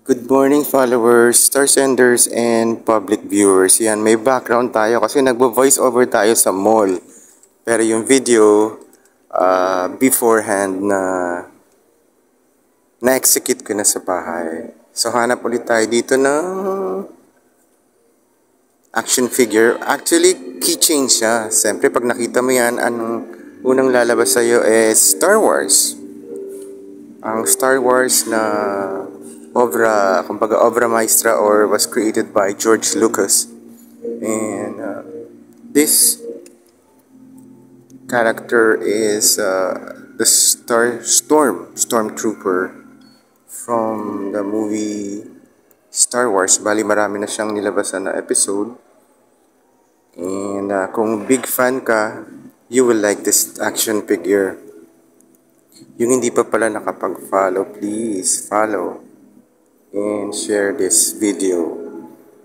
Good morning followers, star senders, and public viewers. Yan, may background tayo kasi nagbo-voice over tayo sa mall. Pero yung video, beforehand na-execute ko na sa bahay. So hanap ulit tayo dito ng action figure. Actually, keychain siya. Siyempre, pag nakita mo yan, anong unang lalabas sa'yo is Star Wars. Ang Star Wars na obra, kumbaga obra maestra or was created by George Lucas. And this character is the Stormtrooper from the movie Star Wars. Bali marami na siyang nilabasan na episode. And kung big fan ka, you will like this action figure. Yung hindi pa pala nakapag-follow, please follow and share this video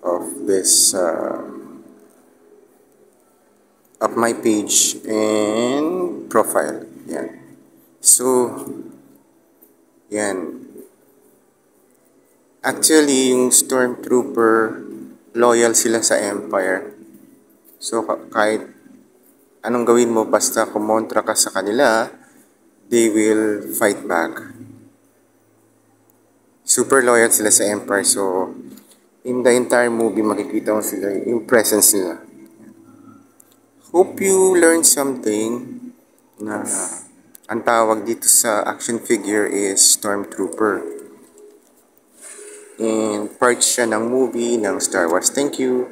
of this of my page and profile. Yan. So, yan. Actually, yung Stormtrooper, loyal sila sa Empire. So, kahit anong gawin mo, basta kumontra ka sa kanila, they will fight back. Super loyal sila sa Empire. So, in the entire movie, makikita mo sila yung presence nila. Hope you learned something na ang tawag dito sa action figure is Stormtrooper. And part siya ng movie ng Star Wars. Thank you.